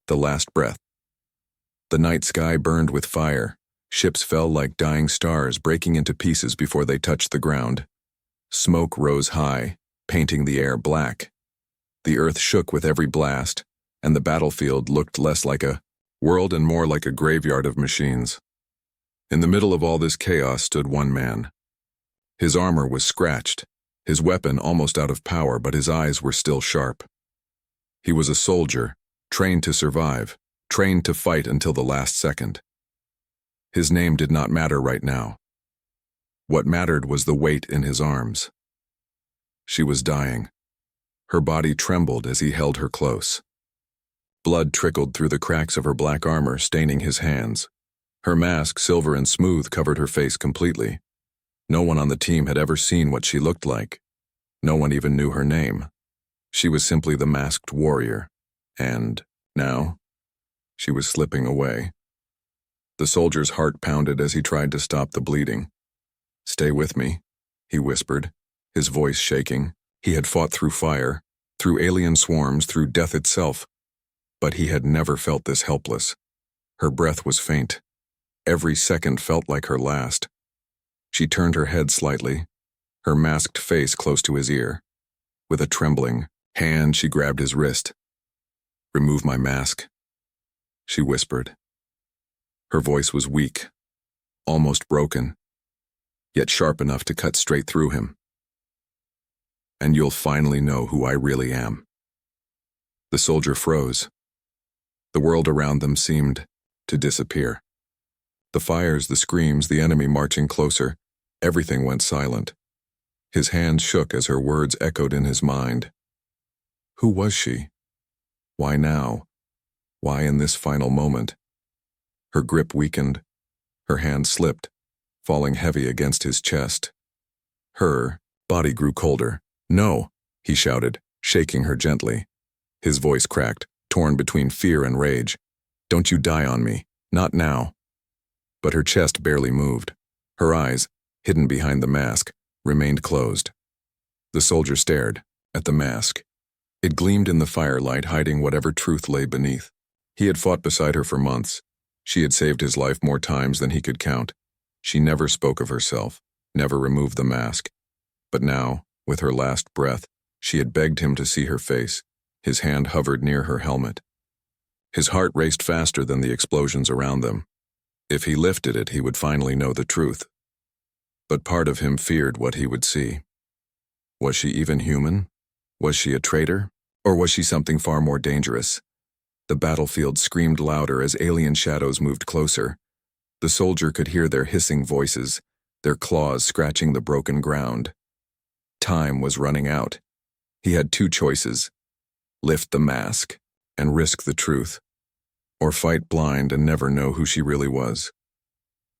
The last breath. The night sky burned with fire. Ships fell like dying stars, breaking into pieces before they touched the ground. Smoke rose high, painting the air black. The earth shook with every blast, and the battlefield looked less like a world and more like a graveyard of machines. In the middle of all this chaos stood one man. His armor was scratched, his weapon almost out of power, but his eyes were still sharp. He was a soldier, trained to survive, trained to fight until the last second. His name did not matter right now. What mattered was the weight in his arms. She was dying. Her body trembled as he held her close. Blood trickled through the cracks of her black armor, staining his hands. Her mask, silver and smooth, covered her face completely. No one on the team had ever seen what she looked like. No one even knew her name. She was simply the masked warrior. And now, she was slipping away. The soldier's heart pounded as he tried to stop the bleeding. "Stay with me," he whispered, his voice shaking. He had fought through fire, through alien swarms, through death itself. But he had never felt this helpless. Her breath was faint. Every second felt like her last. She turned her head slightly, her masked face close to his ear. With a trembling hand, she grabbed his wrist. "Remove my mask," she whispered. Her voice was weak, almost broken, yet sharp enough to cut straight through him. "And you'll finally know who I really am." The soldier froze. The world around them seemed to disappear. The fires, the screams, the enemy marching closer, everything went silent. His hands shook as her words echoed in his mind. Who was she? Why now? Why in this final moment? Her grip weakened. Her hand slipped, falling heavy against his chest. Her body grew colder. "No," he shouted, shaking her gently. His voice cracked, torn between fear and rage. "Don't you die on me. Not now." But her chest barely moved. Her eyes, hidden behind the mask, remained closed. The soldier stared at the mask. It gleamed in the firelight, hiding whatever truth lay beneath. He had fought beside her for months. She had saved his life more times than he could count. She never spoke of herself, never removed the mask. But now, with her last breath, she had begged him to see her face. His hand hovered near her helmet. His heart raced faster than the explosions around them. If he lifted it, he would finally know the truth. But part of him feared what he would see. Was she even human? Was she a traitor? Or was she something far more dangerous? The battlefield screamed louder as alien shadows moved closer. The soldier could hear their hissing voices, their claws scratching the broken ground. Time was running out. He had two choices: lift the mask and risk the truth, or fight blind and never know who she really was.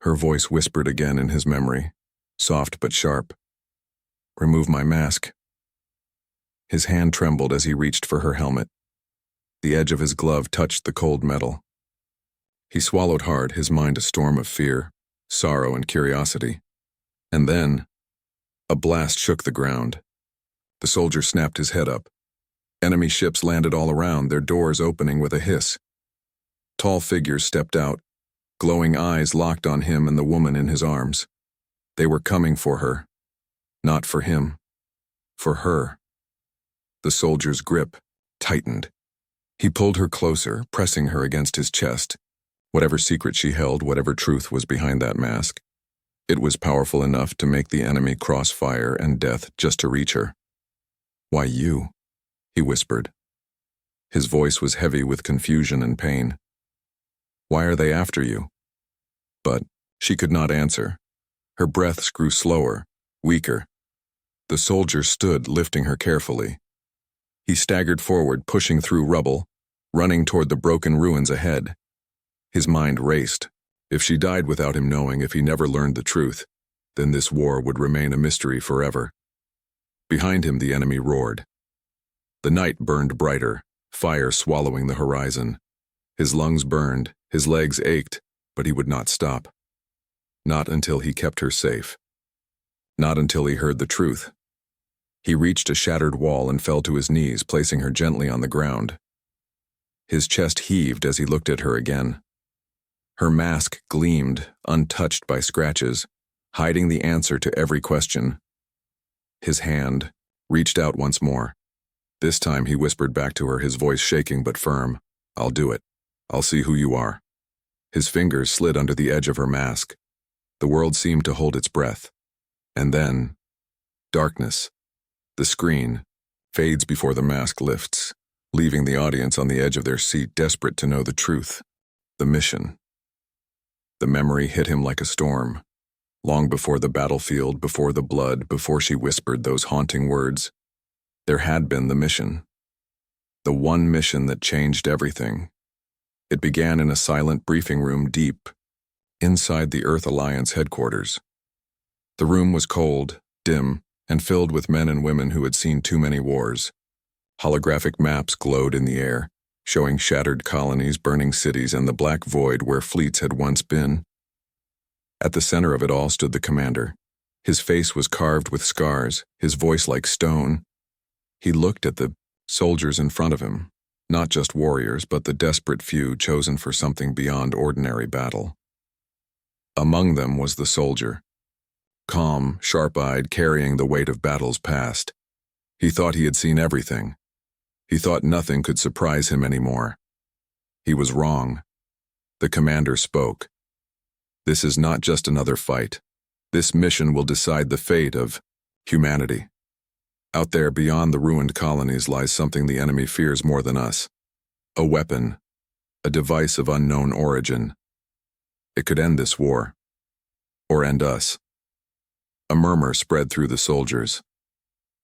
Her voice whispered again in his memory, soft but sharp. "Remove my mask." His hand trembled as he reached for her helmet. The edge of his glove touched the cold metal. He swallowed hard, his mind a storm of fear, sorrow, and curiosity. And then, a blast shook the ground. The soldier snapped his head up. Enemy ships landed all around, their doors opening with a hiss. Tall figures stepped out, glowing eyes locked on him and the woman in his arms. They were coming for her. Not for him. For her. The soldier's grip tightened. He pulled her closer, pressing her against his chest. Whatever secret she held, whatever truth was behind that mask, it was powerful enough to make the enemy cross fire and death just to reach her. "Why you?" he whispered. His voice was heavy with confusion and pain. "Why are they after you?" But she could not answer. Her breaths grew slower, weaker. The soldier stood, lifting her carefully. He staggered forward, pushing through rubble, running toward the broken ruins ahead. His mind raced. If she died without him knowing, if he never learned the truth, then this war would remain a mystery forever. Behind him, the enemy roared. The night burned brighter, fire swallowing the horizon. His lungs burned, his legs ached, but he would not stop. Not until he kept her safe. Not until he heard the truth. He reached a shattered wall and fell to his knees, placing her gently on the ground. His chest heaved as he looked at her again. Her mask gleamed, untouched by scratches, hiding the answer to every question. His hand reached out once more. This time he whispered back to her, his voice shaking but firm. "I'll do it. I'll see who you are." His fingers slid under the edge of her mask. The world seemed to hold its breath. And then, darkness. The screen fades before the mask lifts, leaving the audience on the edge of their seat, desperate to know the truth. The mission. The memory hit him like a storm. Long before the battlefield, before the blood, before she whispered those haunting words, there had been the mission. The one mission that changed everything. It began in a silent briefing room deep inside the Earth Alliance headquarters. The room was cold, dim, and filled with men and women who had seen too many wars. Holographic maps glowed in the air, showing shattered colonies, burning cities, and the black void where fleets had once been. At the center of it all stood the commander. His face was carved with scars, his voice like stone. He looked at the soldiers in front of him, not just warriors, but the desperate few chosen for something beyond ordinary battle. Among them was the soldier, calm, sharp-eyed, carrying the weight of battles past. He thought he had seen everything. He thought nothing could surprise him anymore. He was wrong. The commander spoke. "This is not just another fight. This mission will decide the fate of humanity. Out there beyond the ruined colonies lies something the enemy fears more than us. A weapon, a device of unknown origin. It could end this war, or end us." A murmur spread through the soldiers.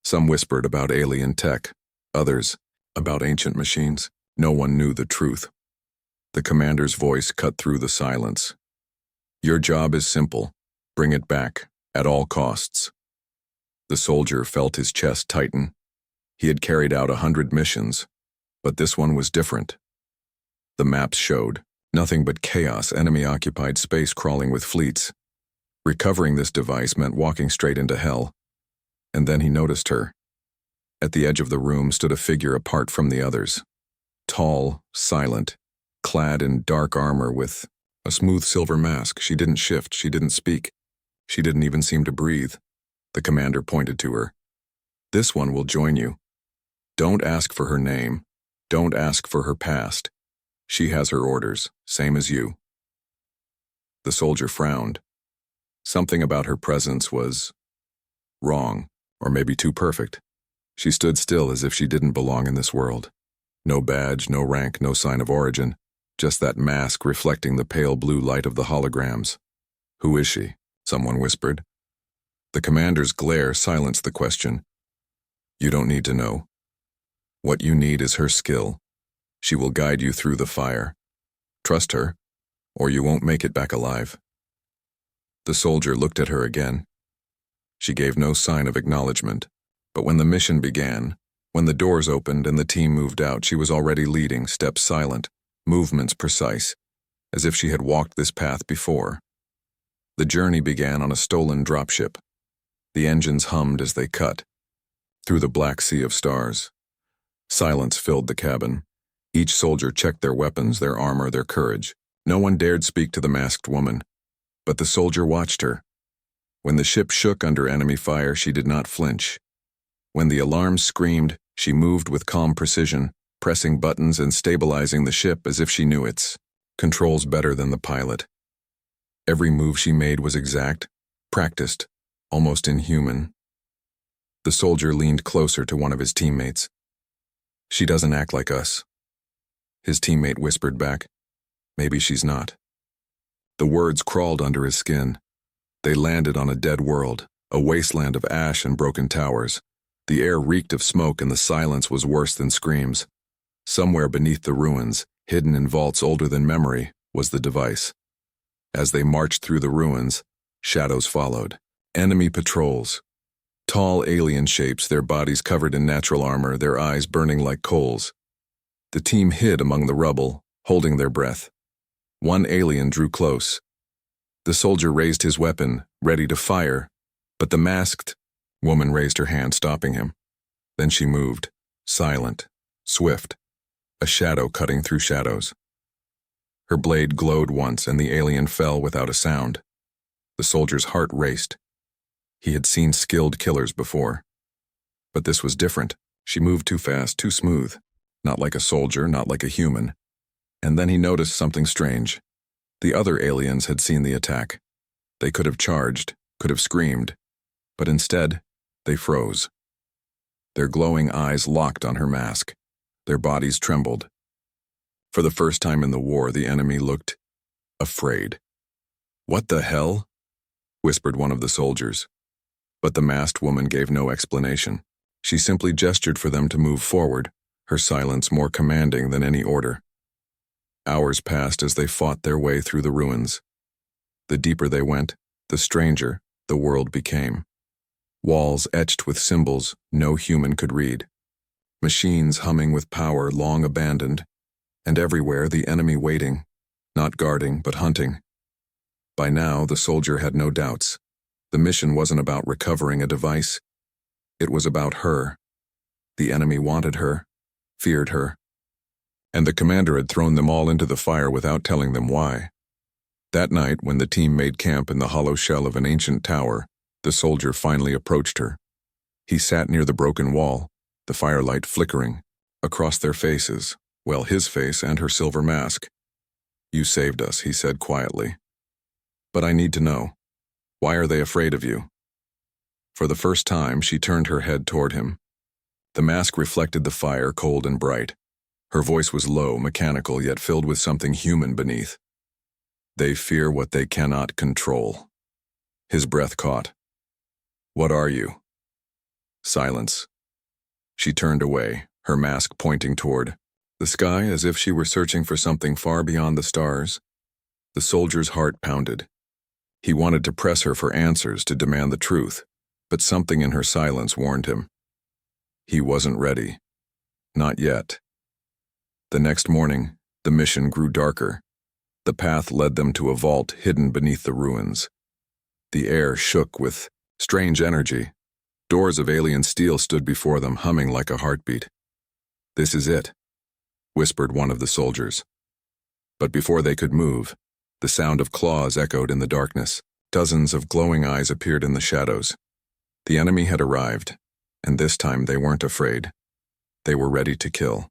Some whispered about alien tech, others about ancient machines. No one knew the truth. The commander's voice cut through the silence. "Your job is simple. Bring it back, at all costs." The soldier felt his chest tighten. He had carried out 100 missions, but this one was different. The maps showed nothing but chaos, enemy-occupied space crawling with fleets. Recovering this device meant walking straight into hell. And then he noticed her. At the edge of the room stood a figure apart from the others. Tall, silent, clad in dark armor with a smooth silver mask. She didn't shift, she didn't speak. She didn't even seem to breathe. The commander pointed to her. "This one will join you. Don't ask for her name. Don't ask for her past. She has her orders, same as you." The soldier frowned. Something about her presence was wrong, or maybe too perfect. She stood still as if she didn't belong in this world. No badge, no rank, no sign of origin, just that mask reflecting the pale blue light of the holograms. "Who is she?" someone whispered. The commander's glare silenced the question. "You don't need to know. What you need is her skill. She will guide you through the fire. Trust her, or you won't make it back alive." The soldier looked at her again. She gave no sign of acknowledgement, but when the mission began, when the doors opened and the team moved out, she was already leading, steps silent, movements precise, as if she had walked this path before. The journey began on a stolen dropship. The engines hummed as they cut through the black sea of stars. Silence filled the cabin. Each soldier checked their weapons, their armor, their courage. No one dared speak to the masked woman, but the soldier watched her. When the ship shook under enemy fire, she did not flinch. When the alarms screamed, she moved with calm precision, pressing buttons and stabilizing the ship as if she knew its controls better than the pilot. Every move she made was exact, practiced, almost inhuman. The soldier leaned closer to one of his teammates. "She doesn't act like us." His teammate whispered back, "Maybe she's not." The words crawled under his skin. They landed on a dead world, a wasteland of ash and broken towers. The air reeked of smoke and the silence was worse than screams. Somewhere beneath the ruins, hidden in vaults older than memory, was the device. As they marched through the ruins, shadows followed. Enemy patrols. Tall alien shapes, their bodies covered in natural armor, their eyes burning like coals. The team hid among the rubble, holding their breath. One alien drew close. The soldier raised his weapon, ready to fire, but the masked woman raised her hand, stopping him. Then she moved, silent, swift, a shadow cutting through shadows. Her blade glowed once and the alien fell without a sound. The soldier's heart raced. He had seen skilled killers before. But this was different. She moved too fast, too smooth. Not like a soldier, not like a human. And then he noticed something strange. The other aliens had seen the attack. They could have charged, could have screamed. But instead, they froze. Their glowing eyes locked on her mask. Their bodies trembled. For the first time in the war, the enemy looked afraid. "What the hell?" whispered one of the soldiers. But the masked woman gave no explanation. She simply gestured for them to move forward, her silence more commanding than any order. Hours passed as they fought their way through the ruins. The deeper they went, the stranger the world became. Walls etched with symbols no human could read. Machines humming with power long abandoned, and everywhere the enemy waiting, not guarding but hunting. By now, the soldier had no doubts. The mission wasn't about recovering a device. It was about her. The enemy wanted her, feared her. And the commander had thrown them all into the fire without telling them why. That night, when the team made camp in the hollow shell of an ancient tower, the soldier finally approached her. He sat near the broken wall, the firelight flickering, across their faces, well, his face and her silver mask. "You saved us," he said quietly. "But I need to know. Why are they afraid of you?" For the first time, she turned her head toward him. The mask reflected the fire, cold and bright. Her voice was low, mechanical, yet filled with something human beneath. "They fear what they cannot control." His breath caught. "What are you?" Silence. She turned away, her mask pointing toward the sky as if she were searching for something far beyond the stars. The soldier's heart pounded. He wanted to press her for answers, to demand the truth, but something in her silence warned him. He wasn't ready. Not yet. The next morning, the mission grew darker. The path led them to a vault hidden beneath the ruins. The air shook with strange energy. Doors of alien steel stood before them, humming like a heartbeat. "This is it," whispered one of the soldiers. But before they could move, the sound of claws echoed in the darkness. Dozens of glowing eyes appeared in the shadows. The enemy had arrived, and this time they weren't afraid. They were ready to kill.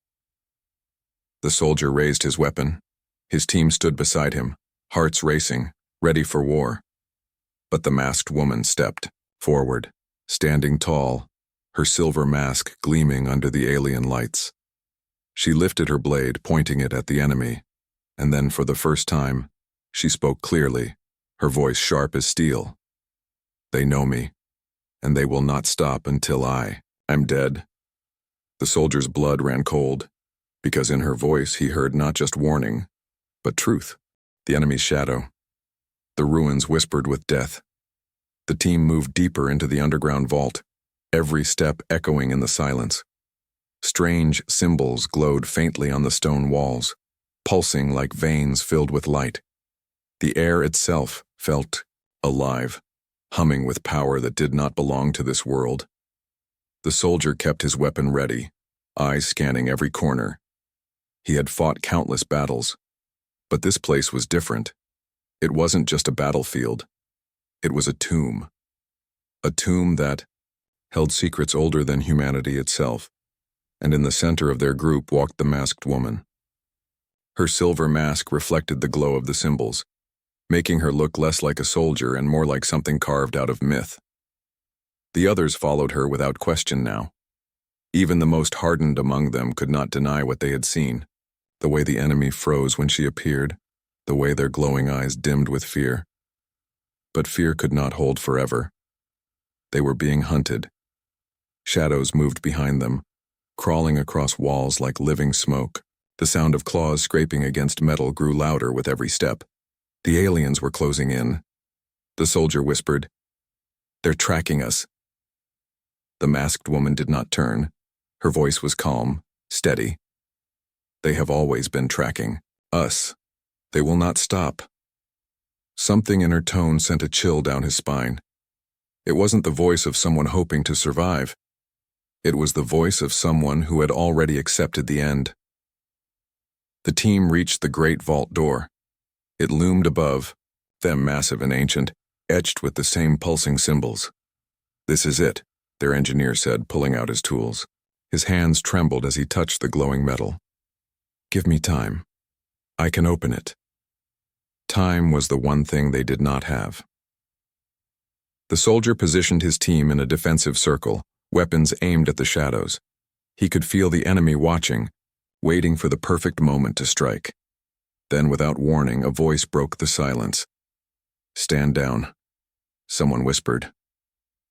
The soldier raised his weapon. His team stood beside him, hearts racing, ready for war. But the masked woman stepped forward, standing tall, her silver mask gleaming under the alien lights. She lifted her blade, pointing it at the enemy, and then for the first time, she spoke clearly, her voice sharp as steel. "They know me, and they will not stop until I'm dead." The soldier's blood ran cold, because in her voice he heard not just warning, but truth. The enemy's shadow. The ruins whispered with death. The team moved deeper into the underground vault, every step echoing in the silence. Strange symbols glowed faintly on the stone walls, pulsing like veins filled with light. The air itself felt alive, humming with power that did not belong to this world. The soldier kept his weapon ready, eyes scanning every corner. He had fought countless battles, but this place was different. It wasn't just a battlefield. It was a tomb that held secrets older than humanity itself, and in the center of their group walked the masked woman. Her silver mask reflected the glow of the symbols, making her look less like a soldier and more like something carved out of myth. The others followed her without question now. Even the most hardened among them could not deny what they had seen, the way the enemy froze when she appeared, the way their glowing eyes dimmed with fear. But fear could not hold forever. They were being hunted. Shadows moved behind them, crawling across walls like living smoke. The sound of claws scraping against metal grew louder with every step. The aliens were closing in. The soldier whispered, "They're tracking us." The masked woman did not turn. Her voice was calm, steady. "They have always been tracking us. They will not stop." Something in her tone sent a chill down his spine. It wasn't the voice of someone hoping to survive. It was the voice of someone who had already accepted the end. The team reached the great vault door. It loomed above, them massive and ancient, etched with the same pulsing symbols. "This is it," their engineer said, pulling out his tools. His hands trembled as he touched the glowing metal. "Give me time. I can open it." Time was the one thing they did not have. The soldier positioned his team in a defensive circle, weapons aimed at the shadows. He could feel the enemy watching, waiting for the perfect moment to strike. Then, without warning, a voice broke the silence. "Stand down," someone whispered.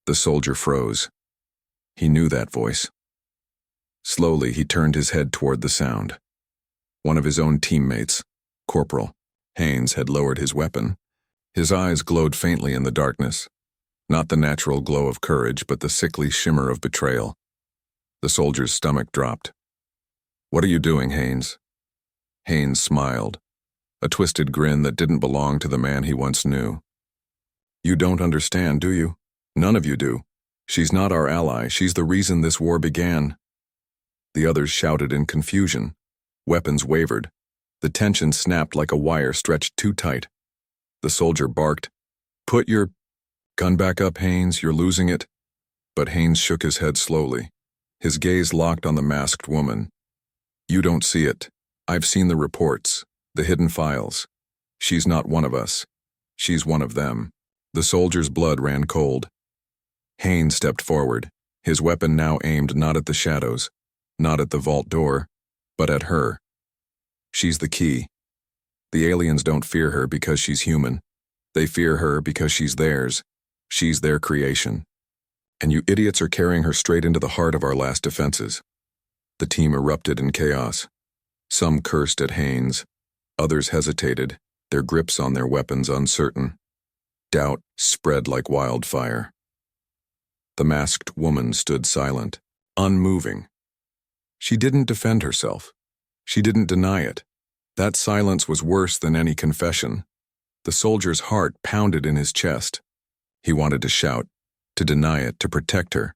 The soldier froze. He knew that voice. Slowly, he turned his head toward the sound. One of his own teammates, Corporal Haynes, had lowered his weapon. His eyes glowed faintly in the darkness. Not the natural glow of courage, but the sickly shimmer of betrayal. The soldier's stomach dropped. "What are you doing, Haynes?" Haynes smiled, a twisted grin that didn't belong to the man he once knew. "You don't understand, do you? None of you do. She's not our ally. She's the reason this war began." The others shouted in confusion. Weapons wavered. The tension snapped like a wire stretched too tight. The soldier barked, "Put your gun back up, Haynes. You're losing it." But Haynes shook his head slowly. His gaze locked on the masked woman. "You don't see it. I've seen the reports, the hidden files. She's not one of us. She's one of them." The soldier's blood ran cold. Haynes stepped forward, his weapon now aimed not at the shadows, not at the vault door, but at her. She's the key. The aliens don't fear her because she's human. They fear her because she's theirs. She's their creation. And you idiots are carrying her straight into the heart of our last defenses. The team erupted in chaos. Some cursed at Haynes. Others hesitated, their grips on their weapons uncertain. Doubt spread like wildfire. The masked woman stood silent, unmoving. She didn't defend herself. She didn't deny it. That silence was worse than any confession. The soldier's heart pounded in his chest. He wanted to shout, to deny it, to protect her.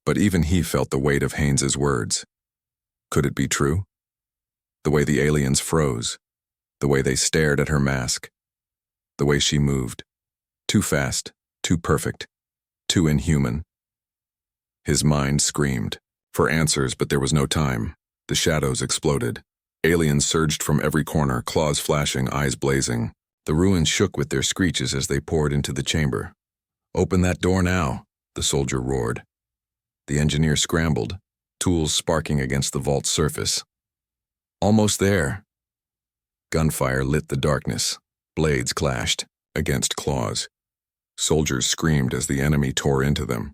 But even he felt the weight of Haynes's words. Could it be true? The way the aliens froze, the way they stared at her mask, the way she moved. Too fast, too perfect, too inhuman. His mind screamed for answers, but there was no time. The shadows exploded. Aliens surged from every corner, claws flashing, eyes blazing. The ruins shook with their screeches as they poured into the chamber. "Open that door now," the soldier roared. The engineer scrambled, tools sparking against the vault's surface. Almost there. Gunfire lit the darkness. Blades clashed against claws. Soldiers screamed as the enemy tore into them.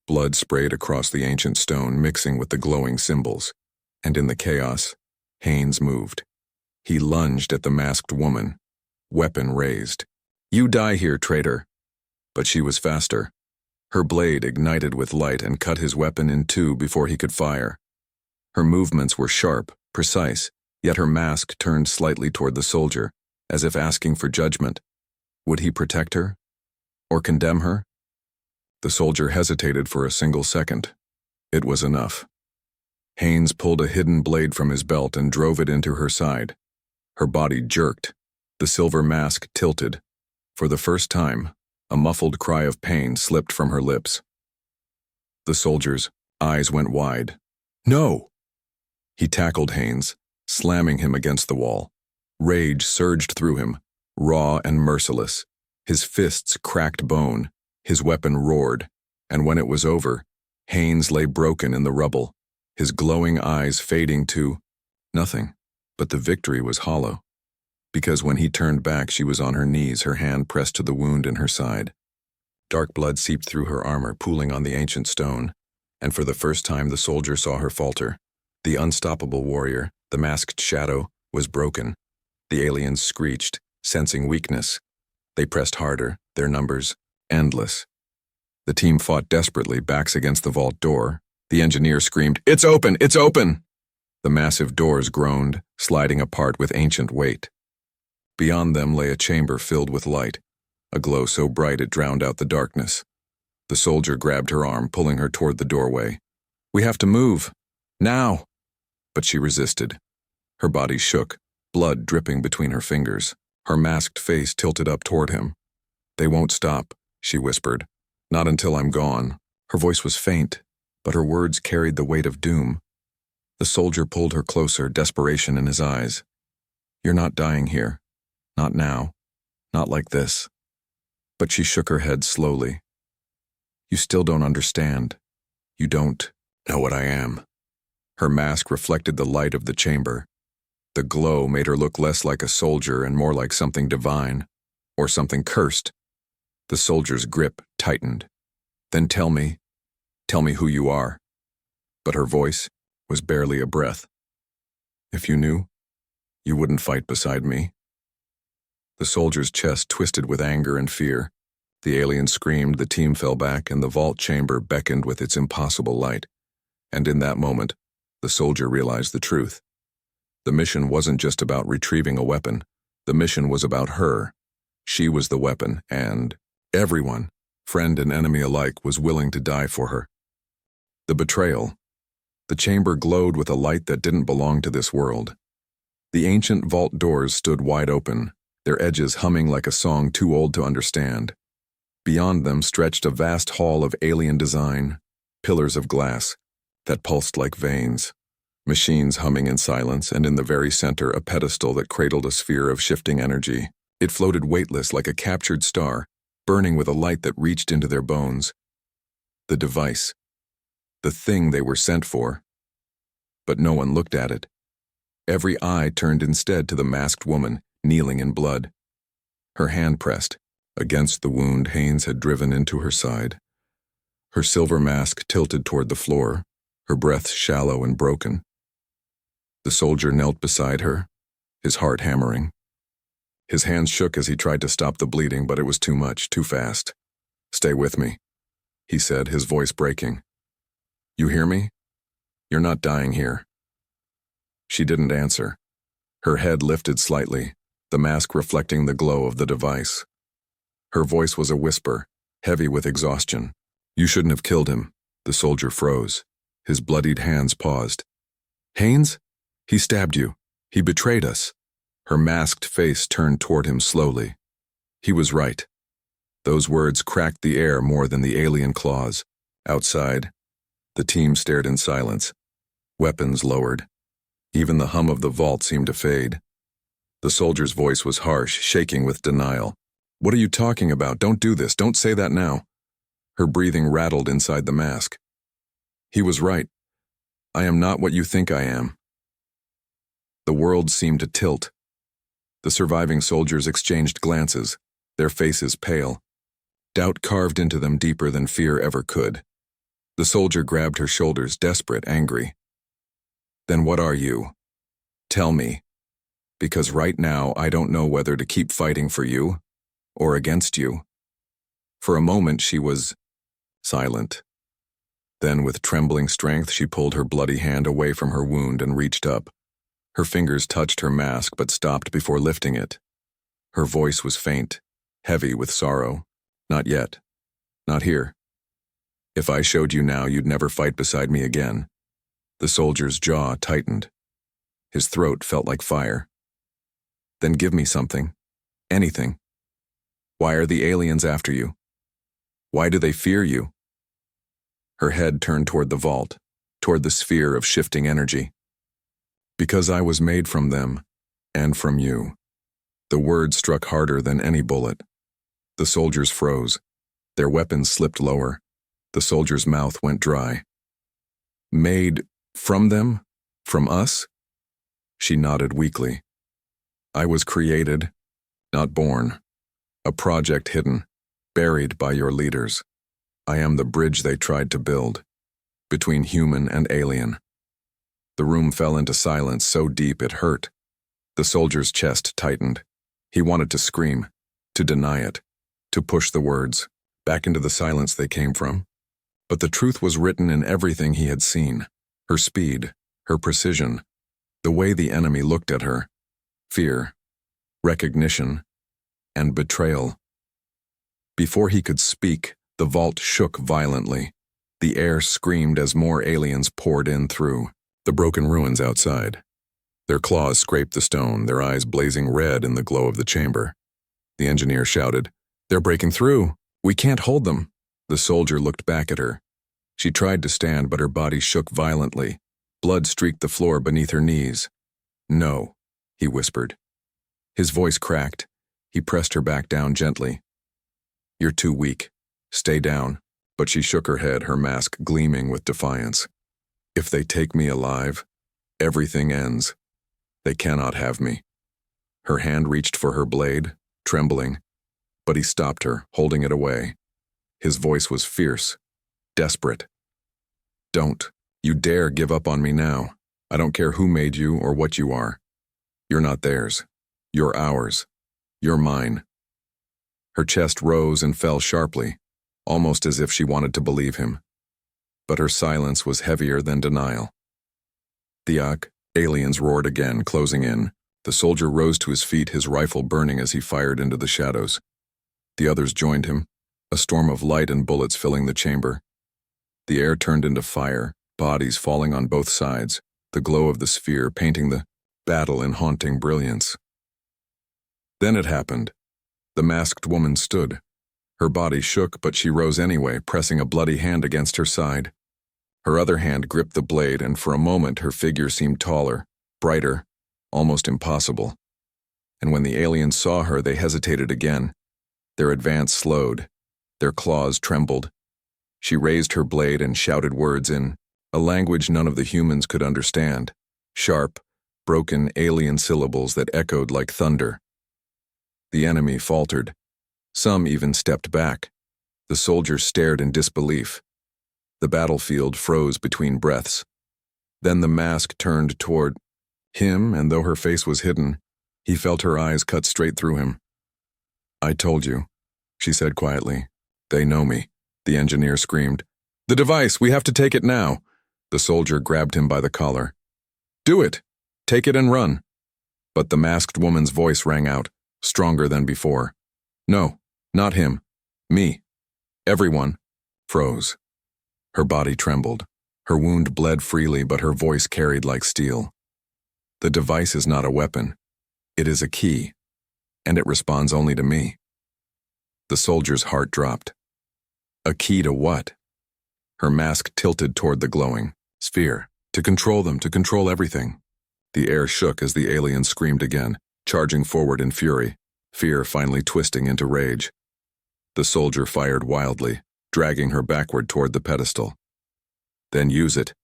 Blood sprayed across the ancient stone, mixing with the glowing symbols. And in the chaos, Haynes moved. He lunged at the masked woman, weapon raised. "You die here, traitor." But she was faster. Her blade ignited with light and cut his weapon in two before he could fire. Her movements were sharp, precise, yet her mask turned slightly toward the soldier, as if asking for judgment. Would he protect her? Or condemn her? The soldier hesitated for a single second. It was enough. Haynes pulled a hidden blade from his belt and drove it into her side. Her body jerked. The silver mask tilted. For the first time, a muffled cry of pain slipped from her lips. The soldier's eyes went wide. "No!" He tackled Haynes, slamming him against the wall. Rage surged through him, raw and merciless. His fists cracked bone, his weapon roared, and when it was over, Haynes lay broken in the rubble, his glowing eyes fading to nothing. But the victory was hollow, because when he turned back, she was on her knees, her hand pressed to the wound in her side. Dark blood seeped through her armor, pooling on the ancient stone, and for the first time the soldier saw her falter. The unstoppable warrior, the masked shadow, was broken. The aliens screeched, sensing weakness. They pressed harder, their numbers endless. The team fought desperately, backs against the vault door. The engineer screamed, "It's open! It's open!" The massive doors groaned, sliding apart with ancient weight. Beyond them lay a chamber filled with light, a glow so bright it drowned out the darkness. The soldier grabbed her arm, pulling her toward the doorway. "We have to move. Now!" But she resisted. Her body shook, blood dripping between her fingers, her masked face tilted up toward him. "They won't stop," she whispered. "Not until I'm gone." Her voice was faint, but her words carried the weight of doom. The soldier pulled her closer, desperation in his eyes. "You're not dying here. Not now. Not like this." But she shook her head slowly. "You still don't understand. You don't know what I am." Her mask reflected the light of the chamber. The glow made her look less like a soldier and more like something divine, or something cursed. The soldier's grip tightened. "Then tell me who you are." But her voice was barely a breath. "If you knew, you wouldn't fight beside me." The soldier's chest twisted with anger and fear. The alien screamed, the team fell back, and the vault chamber beckoned with its impossible light. And in that moment, the soldier realized the truth. The mission wasn't just about retrieving a weapon. The mission was about her. She was the weapon, and everyone, friend and enemy alike, was willing to die for her. The betrayal. The chamber glowed with a light that didn't belong to this world. The ancient vault doors stood wide open, their edges humming like a song too old to understand. Beyond them stretched a vast hall of alien design, pillars of glass that pulsed like veins, machines humming in silence, and in the very center a pedestal that cradled a sphere of shifting energy. It floated weightless like a captured star, burning with a light that reached into their bones. The device. The thing they were sent for. But no one looked at it. Every eye turned instead to the masked woman, kneeling in blood. Her hand pressed against the wound Haynes had driven into her side. Her silver mask tilted toward the floor, her breath shallow and broken. The soldier knelt beside her, his heart hammering. His hands shook as he tried to stop the bleeding, but it was too much, too fast. "Stay with me," he said, his voice breaking. "You hear me? You're not dying here." She didn't answer. Her head lifted slightly, the mask reflecting the glow of the device. Her voice was a whisper, heavy with exhaustion. "You shouldn't have killed him." The soldier froze. His bloodied hands paused. "Haynes? He stabbed you. He betrayed us." Her masked face turned toward him slowly. He was right. Those words cracked the air more than the alien claws. Outside, the team stared in silence, weapons lowered. Even the hum of the vault seemed to fade. The soldier's voice was harsh, shaking with denial. "What are you talking about? Don't do this. Don't say that now." Her breathing rattled inside the mask. "He was right. I am not what you think I am." The world seemed to tilt. The surviving soldiers exchanged glances, their faces pale. Doubt carved into them deeper than fear ever could. The soldier grabbed her shoulders, desperate, angry. "Then what are you? Tell me. Because right now I don't know whether to keep fighting for you or against you." For a moment she was silent. Then with trembling strength she pulled her bloody hand away from her wound and reached up. Her fingers touched her mask but stopped before lifting it. Her voice was faint, heavy with sorrow. "Not yet. Not here. If I showed you now, you'd never fight beside me again." The soldier's jaw tightened. His throat felt like fire. "Then give me something. Anything. Why are the aliens after you? Why do they fear you?" Her head turned toward the vault, toward the sphere of shifting energy. "Because I was made from them, and from you." The word struck harder than any bullet. The soldiers froze. Their weapons slipped lower. The soldier's mouth went dry. "Made from them? From us?" She nodded weakly. "I was created, not born. A project hidden, buried by your leaders. I am the bridge they tried to build, between human and alien." The room fell into silence so deep it hurt. The soldier's chest tightened. He wanted to scream, to deny it, to push the words back into the silence they came from. But the truth was written in everything he had seen. Her speed, her precision, the way the enemy looked at her. Fear, recognition, and betrayal. Before he could speak, the vault shook violently. The air screamed as more aliens poured in through the broken ruins outside. Their claws scraped the stone, their eyes blazing red in the glow of the chamber. The engineer shouted, "They're breaking through! We can't hold them!" The soldier looked back at her. She tried to stand, but her body shook violently. Blood streaked the floor beneath her knees. "No," he whispered. His voice cracked. He pressed her back down gently. "You're too weak. Stay down." But she shook her head, her mask gleaming with defiance. "If they take me alive, everything ends. They cannot have me." Her hand reached for her blade, trembling, but he stopped her, holding it away. His voice was fierce, desperate. "Don't you dare give up on me now. I don't care who made you or what you are. You're not theirs. You're ours. You're mine." Her chest rose and fell sharply, almost as if she wanted to believe him. But her silence was heavier than denial. The aliens roared again, closing in. The soldier rose to his feet, his rifle burning as he fired into the shadows. The others joined him, a storm of light and bullets filling the chamber. The air turned into fire, bodies falling on both sides, the glow of the sphere painting the battle in haunting brilliance. Then it happened. The masked woman stood. Her body shook, but she rose anyway, pressing a bloody hand against her side. Her other hand gripped the blade, and for a moment her figure seemed taller, brighter, almost impossible. And when the aliens saw her, they hesitated again. Their advance slowed. Their claws trembled. She raised her blade and shouted words in a language none of the humans could understand, sharp, broken alien syllables that echoed like thunder. The enemy faltered. Some even stepped back. The soldiers stared in disbelief. The battlefield froze between breaths. Then the mask turned toward him, and though her face was hidden, he felt her eyes cut straight through him. "I told you," she said quietly. "They know me." The engineer screamed, "The device! We have to take it now!" The soldier grabbed him by the collar. "Do it! Take it and run!" But the masked woman's voice rang out, stronger than before. "No, not him. Me." Everyone froze. Her body trembled. Her wound bled freely, but her voice carried like steel. "The device is not a weapon. It is a key, and it responds only to me." The soldier's heart dropped. A key to what? Her mask tilted toward the glowing sphere. To control them, to control everything. The air shook as the alien screamed again, charging forward in fury, fear finally twisting into rage. The soldier fired wildly, dragging her backward toward the pedestal. "Then use it.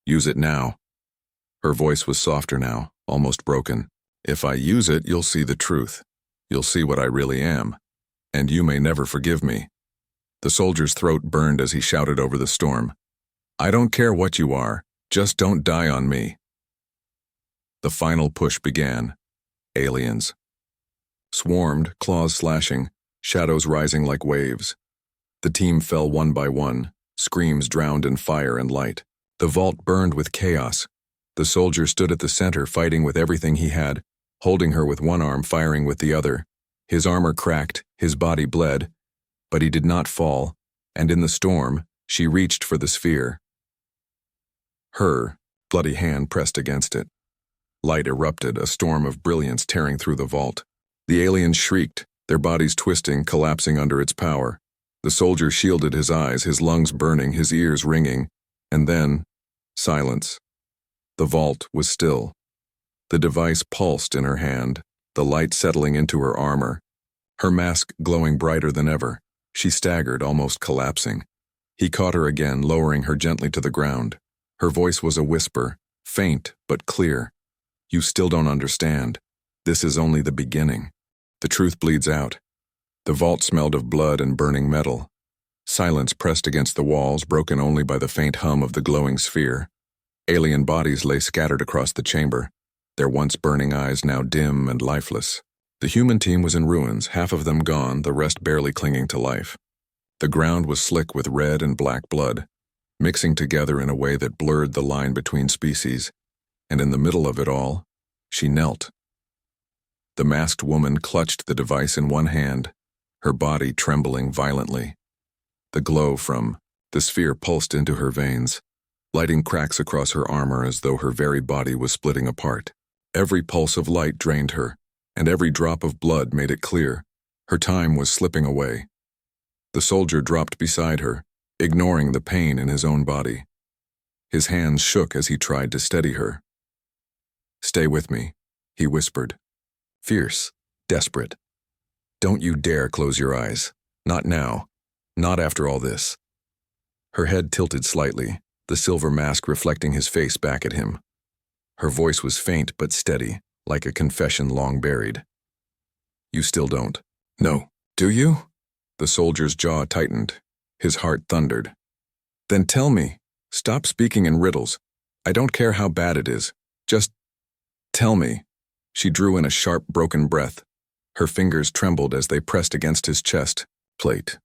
Use it now." Her voice was softer now, almost broken. "If I use it, you'll see the truth. You'll see what I really am. And you may never forgive me." The soldier's throat burned as he shouted over the storm. "I don't care what you are. Just don't die on me." The final push began. Aliens swarmed, claws slashing, shadows rising like waves. The team fell one by one, screams drowned in fire and light. The vault burned with chaos. The soldier stood at the center, fighting with everything he had, holding her with one arm, firing with the other. His armor cracked, his body bled, but he did not fall, and in the storm, she reached for the sphere. Her bloody hand pressed against it. Light erupted, a storm of brilliance tearing through the vault. The aliens shrieked, their bodies twisting, collapsing under its power. The soldier shielded his eyes, his lungs burning, his ears ringing, and then, silence. The vault was still. The device pulsed in her hand, the light settling into her armor, her mask glowing brighter than ever. She staggered, almost collapsing. He caught her again, lowering her gently to the ground. Her voice was a whisper, faint but clear. "You still don't understand. This is only the beginning. The truth bleeds out." The vault smelled of blood and burning metal. Silence pressed against the walls, broken only by the faint hum of the glowing sphere. Alien bodies lay scattered across the chamber, their once burning eyes now dim and lifeless. The human team was in ruins, half of them gone, the rest barely clinging to life. The ground was slick with red and black blood, mixing together in a way that blurred the line between species, and in the middle of it all, she knelt. The masked woman clutched the device in one hand, her body trembling violently. The glow from the sphere pulsed into her veins, lighting cracks across her armor as though her very body was splitting apart. Every pulse of light drained her, and every drop of blood made it clear. Her time was slipping away. The soldier dropped beside her, ignoring the pain in his own body. His hands shook as he tried to steady her. "Stay with me," he whispered. Fierce, desperate. "Don't you dare close your eyes. Not now. Not after all this." Her head tilted slightly, the silver mask reflecting his face back at him. Her voice was faint but steady, like a confession long buried. "You still don't." "No. Do you?" The soldier's jaw tightened. His heart thundered. "Then tell me. Stop speaking in riddles. I don't care how bad it is. Just tell me." She drew in a sharp, broken breath. Her fingers trembled as they pressed against his chest plate.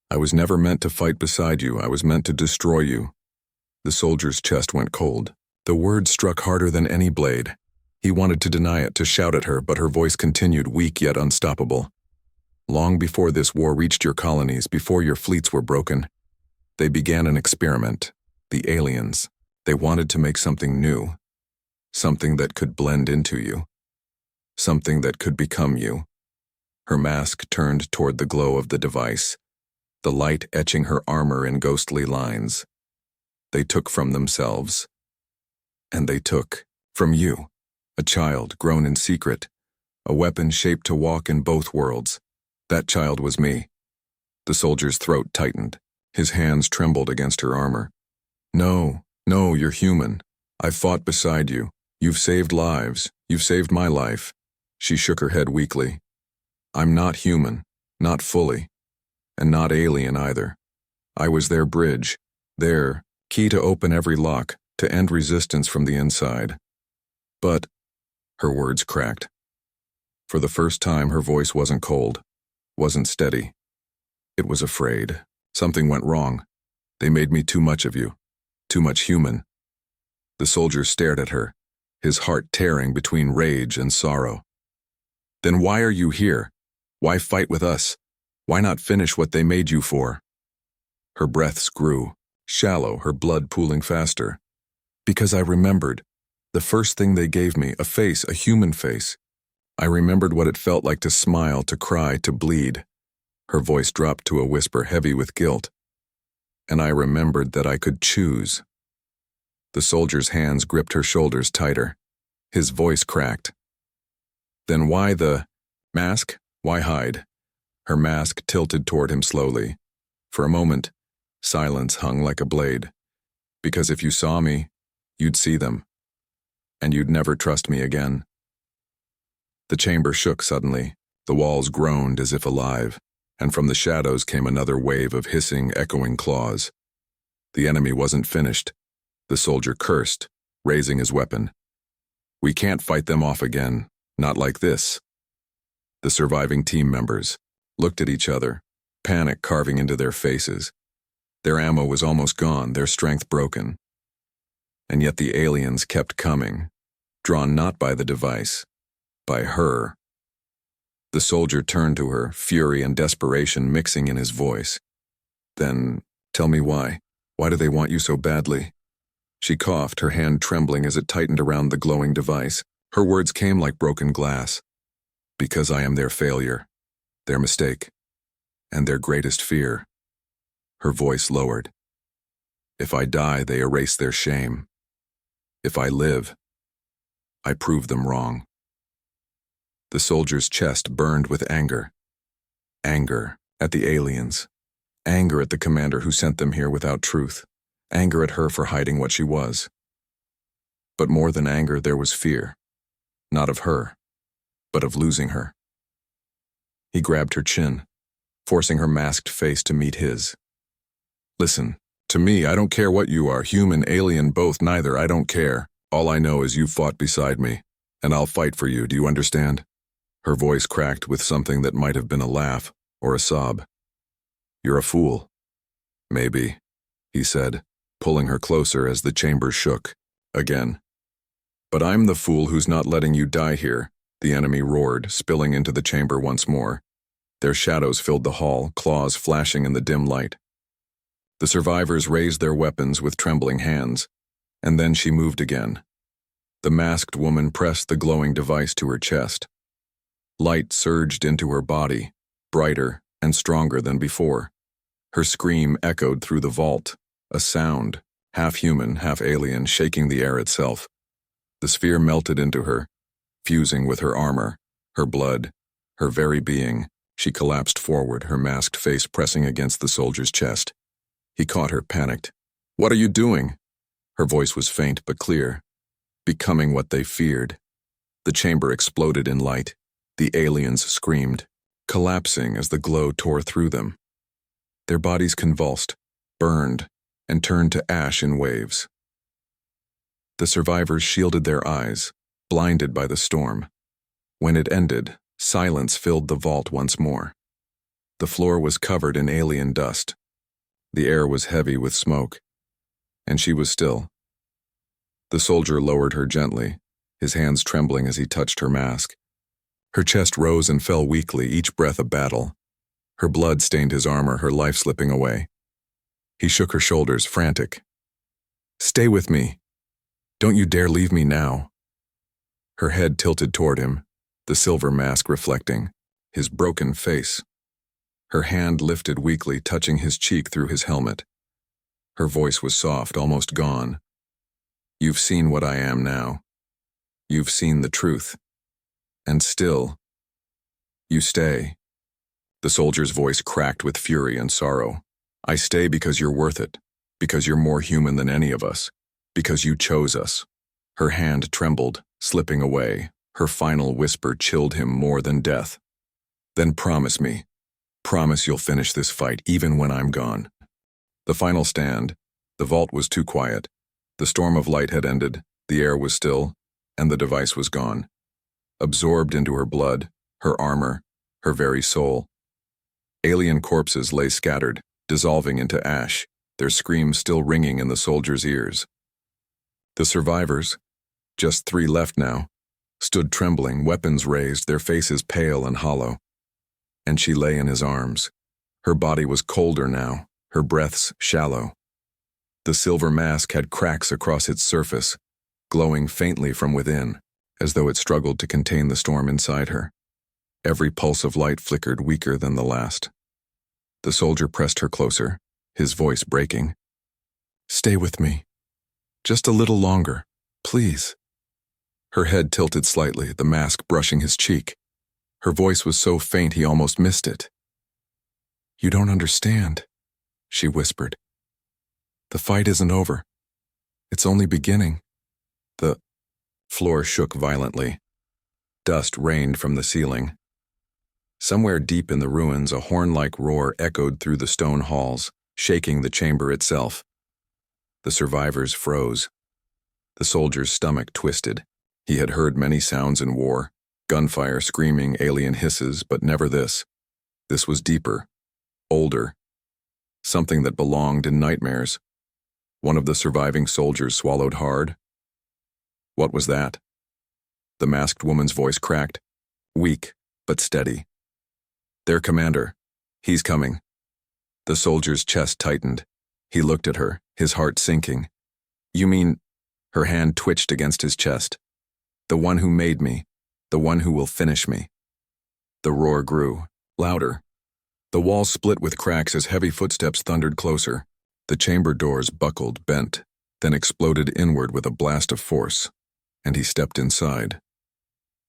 "I was never meant to fight beside you. I was meant to destroy you." The soldier's chest went cold. The word struck harder than any blade. He wanted to deny it, to shout at her, but her voice continued, weak yet unstoppable. "Long before this war reached your colonies, before your fleets were broken, they began an experiment. The aliens. They wanted to make something new. Something that could blend into you. Something that could become you." Her mask turned toward the glow of the device, the light etching her armor in ghostly lines. "They took from themselves. And they took from you. A child grown in secret. A weapon shaped to walk in both worlds. That child was me." The soldier's throat tightened. His hands trembled against her armor. "No, no, you're human. I've fought beside you. You've saved lives. You've saved my life." She shook her head weakly. "I'm not human. Not fully. And not alien either. I was their bridge. Their key to open every lock, to end resistance from the inside. But," her words cracked. For the first time, her voice wasn't cold, wasn't steady. It was afraid. "Something went wrong. They made me too much of you. Too much human." The soldier stared at her, his heart tearing between rage and sorrow. "Then why are you here? Why fight with us? Why not finish what they made you for?" Her breaths grew, shallow, her blood pooling faster. "Because I remembered. The first thing they gave me, a face, a human face. I remembered what it felt like to smile, to cry, to bleed." Her voice dropped to a whisper heavy with guilt. "And I remembered that I could choose." The soldier's hands gripped her shoulders tighter. His voice cracked. "Then why the mask? Why hide?" Her mask tilted toward him slowly. For a moment, silence hung like a blade. "Because if you saw me, you'd see them. And you'd never trust me again." The chamber shook suddenly. The walls groaned as if alive, and from the shadows came another wave of hissing, echoing claws. The enemy wasn't finished. The soldier cursed, raising his weapon. "We can't fight them off again. Not like this." The surviving team members looked at each other, panic carving into their faces. Their ammo was almost gone, their strength broken. And yet the aliens kept coming, drawn not by the device, by her. The soldier turned to her, fury and desperation mixing in his voice. "Then, tell me why. Why do they want you so badly?" She coughed, her hand trembling as it tightened around the glowing device. Her words came like broken glass. "Because I am their failure, their mistake, and their greatest fear." Her voice lowered. "If I die, they erase their shame. If I live, I prove them wrong." The soldier's chest burned with anger. Anger at the aliens. Anger at the commander who sent them here without truth. Anger at her for hiding what she was. But more than anger, there was fear. Not of her, but of losing her. He grabbed her chin, forcing her masked face to meet his. "Listen, to me, I don't care what you are, human, alien, both, neither, I don't care. All I know is you fought beside me, and I'll fight for you, do you understand?" Her voice cracked with something that might have been a laugh or a sob. "You're a fool." "Maybe," he said, pulling her closer as the chamber shook. Again. "But I'm the fool who's not letting you die here," the enemy roared, spilling into the chamber once more. Their shadows filled the hall, claws flashing in the dim light. The survivors raised their weapons with trembling hands, and then she moved again. The masked woman pressed the glowing device to her chest. Light surged into her body, brighter and stronger than before. Her scream echoed through the vault, a sound, half human, half alien, shaking the air itself. The sphere melted into her, fusing with her armor, her blood, her very being. She collapsed forward, her masked face pressing against the soldier's chest. He caught her, panicked. "What are you doing?" Her voice was faint but clear, becoming what they feared. The chamber exploded in light. The aliens screamed, collapsing as the glow tore through them. Their bodies convulsed, burned, and turned to ash in waves. The survivors shielded their eyes, blinded by the storm. When it ended, silence filled the vault once more. The floor was covered in alien dust. The air was heavy with smoke, and she was still. The soldier lowered her gently, his hands trembling as he touched her mask. Her chest rose and fell weakly, each breath a battle. Her blood stained his armor, her life slipping away. He shook her shoulders, frantic. "Stay with me. Don't you dare leave me now." Her head tilted toward him, the silver mask reflecting, his broken face. Her hand lifted weakly, touching his cheek through his helmet. Her voice was soft, almost gone. "You've seen what I am now. You've seen the truth. And still, you stay." The soldier's voice cracked with fury and sorrow. "I stay because you're worth it, because you're more human than any of us, because you chose us." Her hand trembled, slipping away. Her final whisper chilled him more than death. "Then promise me. Promise you'll finish this fight even when I'm gone." The final stand. The vault was too quiet. The storm of light had ended, the air was still, and the device was gone. Absorbed into her blood, her armor, her very soul. Alien corpses lay scattered, dissolving into ash, their screams still ringing in the soldier's ears. The survivors, just 3 left now, stood trembling, weapons raised, their faces pale and hollow. And she lay in his arms. Her body was colder now, her breaths shallow. The silver mask had cracks across its surface, glowing faintly from within, as though it struggled to contain the storm inside her. Every pulse of light flickered weaker than the last. The soldier pressed her closer, his voice breaking. "Stay with me. Just a little longer, please." Her head tilted slightly, the mask brushing his cheek. Her voice was so faint he almost missed it. "You don't understand," she whispered. "The fight isn't over. It's only beginning." The floor shook violently. Dust rained from the ceiling. Somewhere deep in the ruins, a horn-like roar echoed through the stone halls, shaking the chamber itself. The survivors froze. The soldier's stomach twisted. He had heard many sounds in war, gunfire, screaming, alien hisses, but never this. This was deeper, older, something that belonged in nightmares. One of the surviving soldiers swallowed hard. What was that? The masked woman's voice cracked, weak but steady. "Their commander. He's coming." The soldier's chest tightened. He looked at her, his heart sinking. "You mean—" Her hand twitched against his chest. "The one who made me. The one who will finish me." The roar grew, louder. The walls split with cracks as heavy footsteps thundered closer. The chamber doors buckled, bent, then exploded inward with a blast of force, and he stepped inside.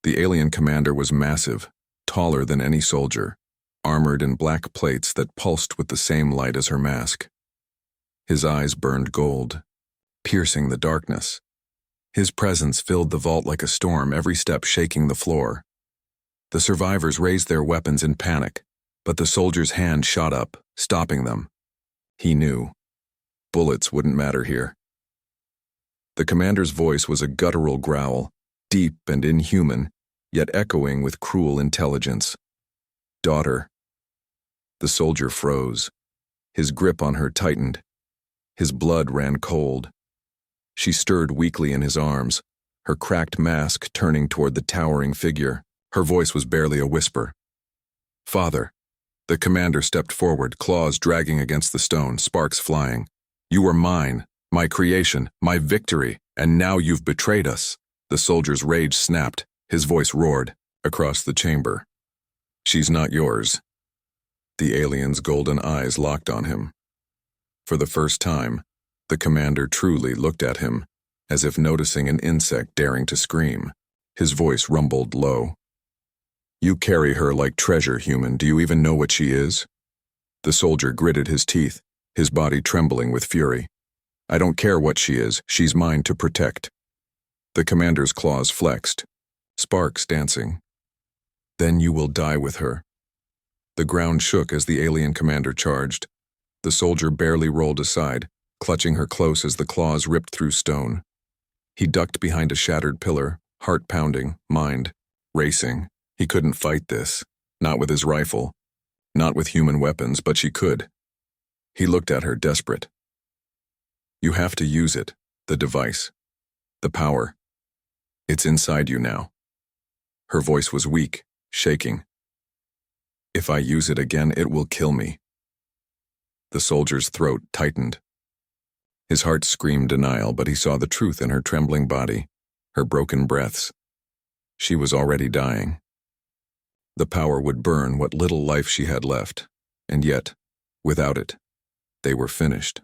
The alien commander was massive, taller than any soldier, armored in black plates that pulsed with the same light as her mask. His eyes burned gold, piercing the darkness. His presence filled the vault like a storm, every step shaking the floor. The survivors raised their weapons in panic, but the soldier's hand shot up, stopping them. He knew. Bullets wouldn't matter here. The commander's voice was a guttural growl, deep and inhuman, yet echoing with cruel intelligence. "Daughter." The soldier froze. His grip on her tightened. His blood ran cold. She stirred weakly in his arms, her cracked mask turning toward the towering figure. Her voice was barely a whisper. "Father." The commander stepped forward, claws dragging against the stone, sparks flying. "You were mine, my creation, my victory, and now you've betrayed us." The soldier's rage snapped, his voice roared, across the chamber. "She's not yours." The alien's golden eyes locked on him. For the first time, the commander truly looked at him, as if noticing an insect daring to scream. His voice rumbled low. "You carry her like treasure, human. Do you even know what she is?" The soldier gritted his teeth, his body trembling with fury. "I don't care what she is. She's mine to protect." The commander's claws flexed, sparks dancing. "Then you will die with her." The ground shook as the alien commander charged. The soldier barely rolled aside, clutching her close as the claws ripped through stone. He ducked behind a shattered pillar, heart pounding, mind racing. He couldn't fight this, not with his rifle, not with human weapons, but she could. He looked at her, desperate. "You have to use it, the device, the power. It's inside you now." Her voice was weak, shaking. "If I use it again, it will kill me." The soldier's throat tightened. His heart screamed denial, but he saw the truth in her trembling body, her broken breaths. She was already dying. The power would burn what little life she had left, and yet, without it, they were finished.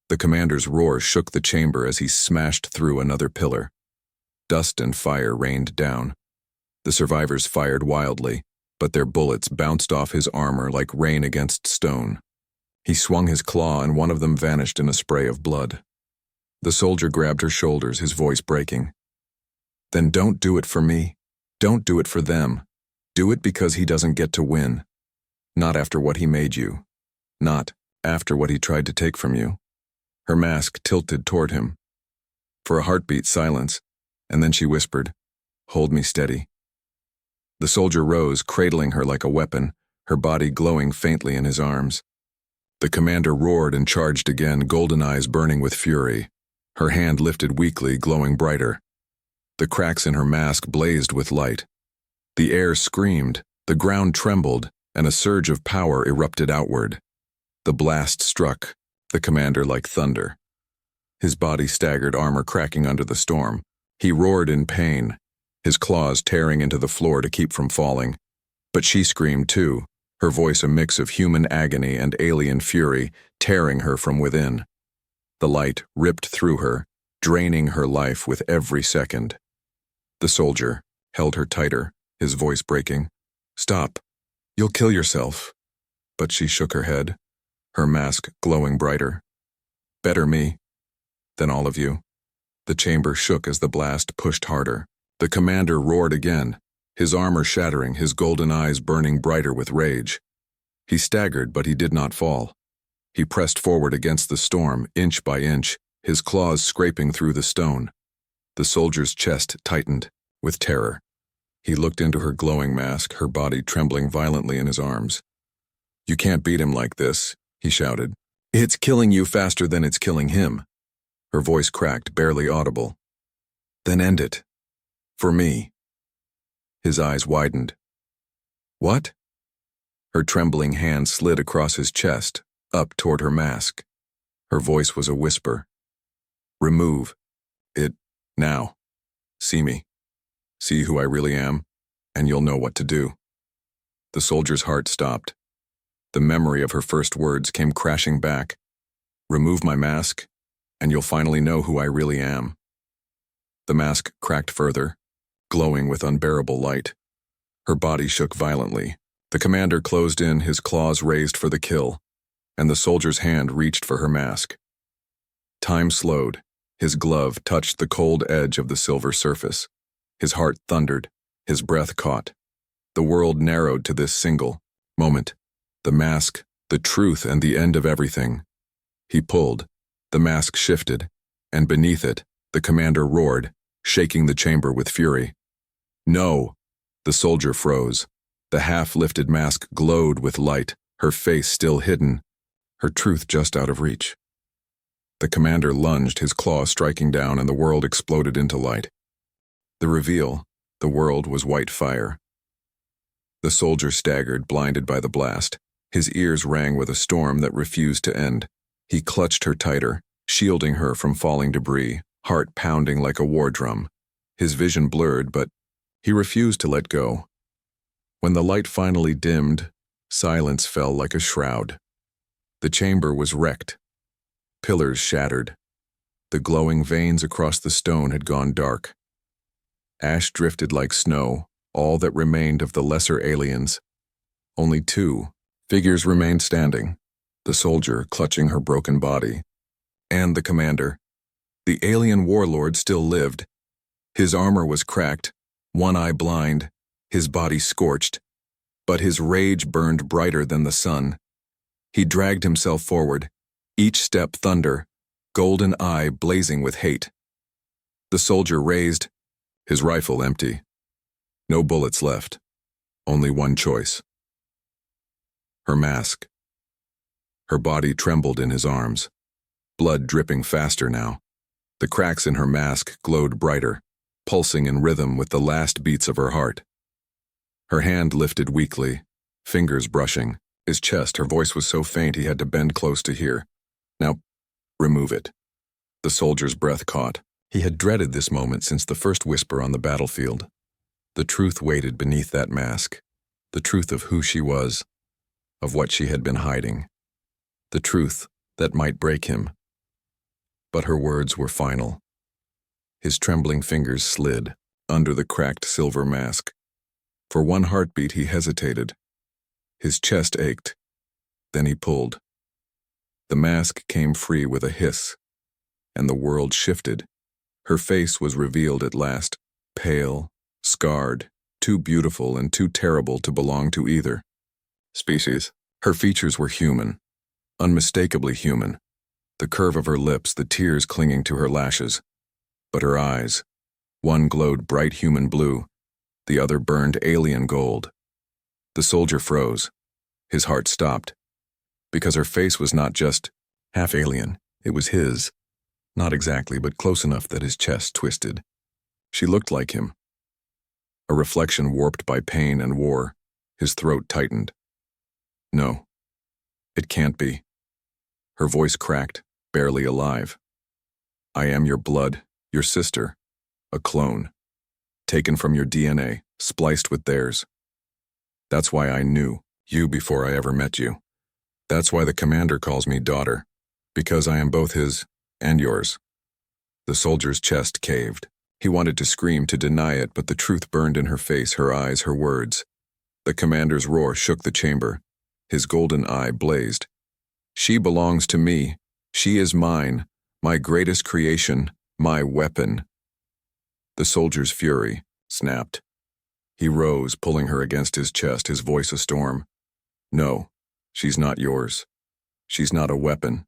The commander's roar shook the chamber as he smashed through another pillar. Dust and fire rained down. The survivors fired wildly, but their bullets bounced off his armor like rain against stone. He swung his claw and one of them vanished in a spray of blood. The soldier grabbed her shoulders, his voice breaking. "Then don't do it for me. Don't do it for them. Do it because he doesn't get to win. Not after what he made you. Not after what he tried to take from you." Her mask tilted toward him. For a heartbeat, silence, and then she whispered, "Hold me steady." The soldier rose, cradling her like a weapon, her body glowing faintly in his arms. The commander roared and charged again, golden eyes burning with fury. Her hand lifted weakly, glowing brighter. The cracks in her mask blazed with light. The air screamed, the ground trembled, and a surge of power erupted outward. The blast struck the commander like thunder. His body staggered, armor cracking under the storm. He roared in pain, his claws tearing into the floor to keep from falling. But she screamed too, her voice a mix of human agony and alien fury, tearing her from within. The light ripped through her, draining her life with every second. The soldier held her tighter, his voice breaking. "Stop. You'll kill yourself." But she shook her head, her mask glowing brighter. "Better me than all of you." The chamber shook as the blast pushed harder. The commander roared again, his armor shattering, his golden eyes burning brighter with rage. He staggered, but he did not fall. He pressed forward against the storm, inch by inch, his claws scraping through the stone. The soldier's chest tightened with terror. He looked into her glowing mask, her body trembling violently in his arms. "You can't beat him like this," he shouted. "It's killing you faster than it's killing him." Her voice cracked, barely audible. "Then end it. For me." His eyes widened. "What?" Her trembling hand slid across his chest, up toward her mask. Her voice was a whisper. "Remove it now. See me. See who I really am, and you'll know what to do." The soldier's heart stopped. The memory of her first words came crashing back. "Remove my mask, and you'll finally know who I really am." The mask cracked further, glowing with unbearable light. Her body shook violently. The commander closed in, his claws raised for the kill, and the soldier's hand reached for her mask. Time slowed. His glove touched the cold edge of the silver surface. His heart thundered, his breath caught. The world narrowed to this single moment. The mask, the truth, and the end of everything. He pulled. The mask shifted, and beneath it, the commander roared, shaking the chamber with fury. "No!" The soldier froze. The half-lifted mask glowed with light, her face still hidden, her truth just out of reach. The commander lunged, his claw striking down, and the world exploded into light. The reveal, the world was white fire. The soldier staggered, blinded by the blast. His ears rang with a storm that refused to end. He clutched her tighter, shielding her from falling debris, heart pounding like a war drum. His vision blurred, but he refused to let go. When the light finally dimmed, silence fell like a shroud. The chamber was wrecked, pillars shattered. The glowing veins across the stone had gone dark. Ash drifted like snow, all that remained of the lesser aliens. Only two figures remained standing, the soldier clutching her broken body, and the commander. The alien warlord still lived. His armor was cracked, one eye blind, his body scorched, but his rage burned brighter than the sun. He dragged himself forward, each step thunder, golden eye blazing with hate. The soldier raised, his rifle empty. No bullets left, only one choice. Her mask. Her body trembled in his arms, blood dripping faster now. The cracks in her mask glowed brighter, pulsing in rhythm with the last beats of her heart. Her hand lifted weakly, fingers brushing. His chest, her voice was so faint he had to bend close to hear. Now, remove it. The soldier's breath caught. He had dreaded this moment since the first whisper on the battlefield. The truth waited beneath that mask. The truth of who she was, of what she had been hiding. The truth that might break him. But her words were final. His trembling fingers slid under the cracked silver mask. For one heartbeat he hesitated. His chest ached. Then he pulled. The mask came free with a hiss, and the world shifted. Her face was revealed at last, pale, scarred, too beautiful and too terrible to belong to either species. Her features were human, unmistakably human. The curve of her lips, the tears clinging to her lashes. But her eyes, one glowed bright human blue, the other burned alien gold. The soldier froze. His heart stopped. Because her face was not just half alien, it was his. Not exactly, but close enough that his chest twisted. She looked like him. A reflection warped by pain and war. His throat tightened. No, it can't be. Her voice cracked, barely alive. I am your blood, your sister, a clone, taken from your DNA, spliced with theirs. That's why I knew you before I ever met you. That's why the commander calls me daughter, because I am both his and yours. The soldier's chest caved. He wanted to scream, to deny it, but the truth burned in her face, her eyes, her words. The commander's roar shook the chamber. His golden eye blazed. She belongs to me. She is mine, my greatest creation, my weapon. The soldier's fury snapped. He rose, pulling her against his chest, his voice a storm. No, she's not yours. She's not a weapon.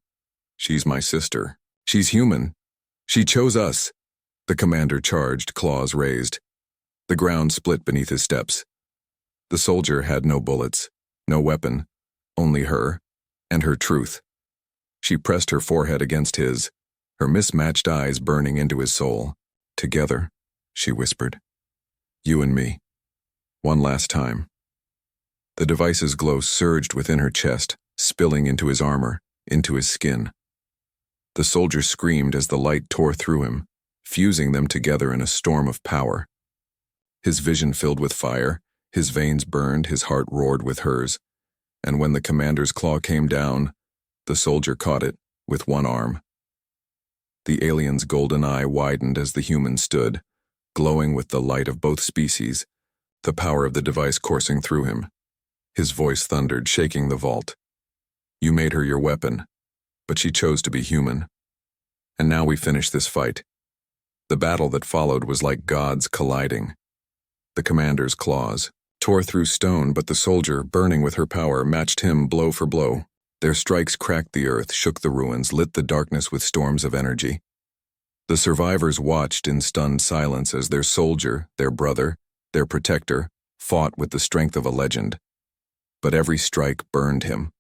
She's my sister. She's human. She chose us. The commander charged, claws raised. The ground split beneath his steps. The soldier had no bullets, no weapon, only her, and her truth. She pressed her forehead against his, her mismatched eyes burning into his soul. Together, she whispered. You and me. One last time. The device's glow surged within her chest, spilling into his armor, into his skin. The soldier screamed as the light tore through him, fusing them together in a storm of power. His vision filled with fire, his veins burned, his heart roared with hers, and when the commander's claw came down, the soldier caught it with one arm. The alien's golden eye widened as the human stood, glowing with the light of both species, the power of the device coursing through him. His voice thundered, shaking the vault. You made her your weapon, but she chose to be human. And now we finish this fight. The battle that followed was like gods colliding. The commander's claws tore through stone, but the soldier, burning with her power, matched him blow for blow. Their strikes cracked the earth, shook the ruins, lit the darkness with storms of energy. The survivors watched in stunned silence as their soldier, their brother, their protector, fought with the strength of a legend. But every strike burned him.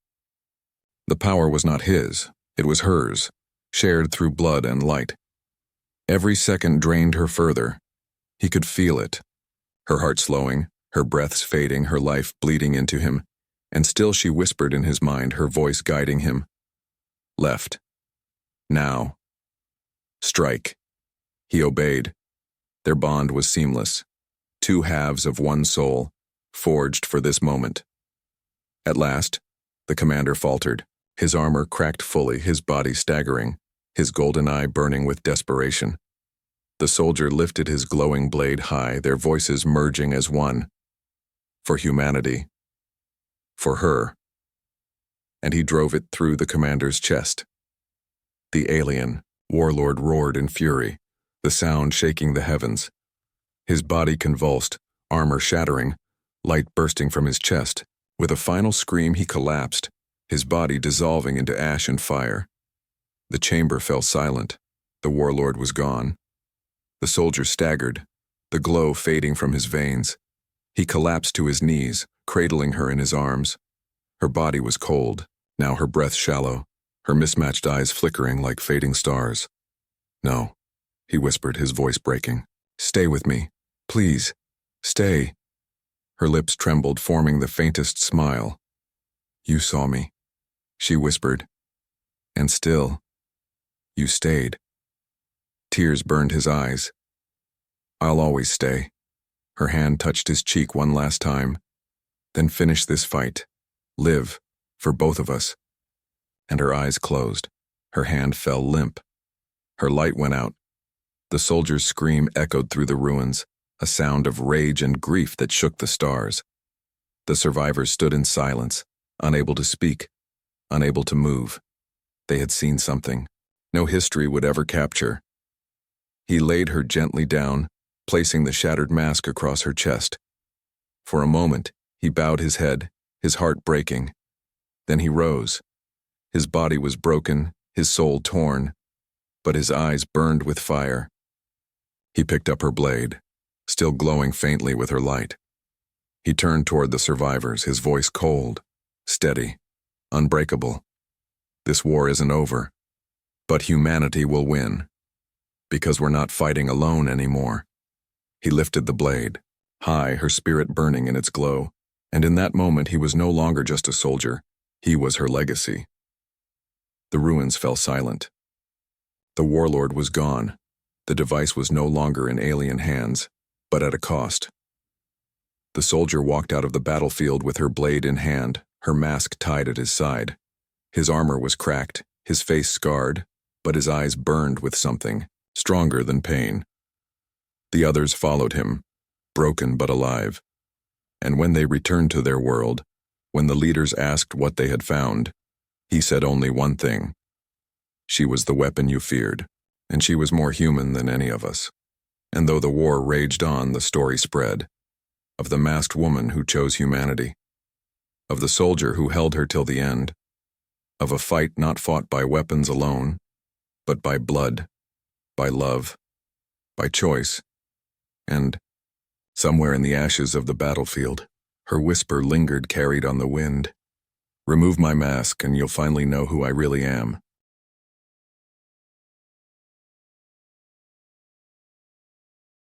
The power was not his, it was hers, shared through blood and light. Every second drained her further. He could feel it. Her heart slowing, her breaths fading, her life bleeding into him, and still she whispered in his mind, her voice guiding him. Left. Now. Strike. He obeyed. Their bond was seamless. Two halves of one soul, forged for this moment. At last, the commander faltered, his armor cracked fully, his body staggering, his golden eye burning with desperation. The soldier lifted his glowing blade high, their voices merging as one. For humanity. For her. And he drove it through the commander's chest. The alien warlord roared in fury, the sound shaking the heavens. His body convulsed, armor shattering, light bursting from his chest. With a final scream, he collapsed, his body dissolving into ash and fire. The chamber fell silent. The warlord was gone. The soldier staggered, the glow fading from his veins. He collapsed to his knees, cradling her in his arms. Her body was cold, now her breath shallow, her mismatched eyes flickering like fading stars. "No," he whispered, his voice breaking. "Stay with me. Please, stay." Her lips trembled, forming the faintest smile. "You saw me," she whispered. "And still, you stayed." Tears burned his eyes. "I'll always stay." Her hand touched his cheek one last time. "Then finish this fight. Live, for both of us." And her eyes closed. Her hand fell limp. Her light went out. The soldier's scream echoed through the ruins, a sound of rage and grief that shook the stars. The survivors stood in silence, unable to speak, unable to move. They had seen something no history would ever capture. He laid her gently down, placing the shattered mask across her chest. For a moment, he bowed his head, his heart breaking. Then he rose. His body was broken, his soul torn, but his eyes burned with fire. He picked up her blade, still glowing faintly with her light. He turned toward the survivors, his voice cold, steady, unbreakable. "This war isn't over, but humanity will win, because we're not fighting alone anymore." He lifted the blade, high, her spirit burning in its glow, and in that moment he was no longer just a soldier, he was her legacy. The ruins fell silent. The warlord was gone. The device was no longer in alien hands, but at a cost. The soldier walked out of the battlefield with her blade in hand, her mask tied at his side. His armor was cracked, his face scarred, but his eyes burned with something stronger than pain. The others followed him, broken but alive. And when they returned to their world, when the leaders asked what they had found, he said only one thing. She was the weapon you feared, and she was more human than any of us. And though the war raged on, the story spread. Of the masked woman who chose humanity. Of the soldier who held her till the end. Of a fight not fought by weapons alone, but by blood, by love, by choice. And, somewhere in the ashes of the battlefield, her whisper lingered, carried on the wind. "Remove my mask and you'll finally know who I really am."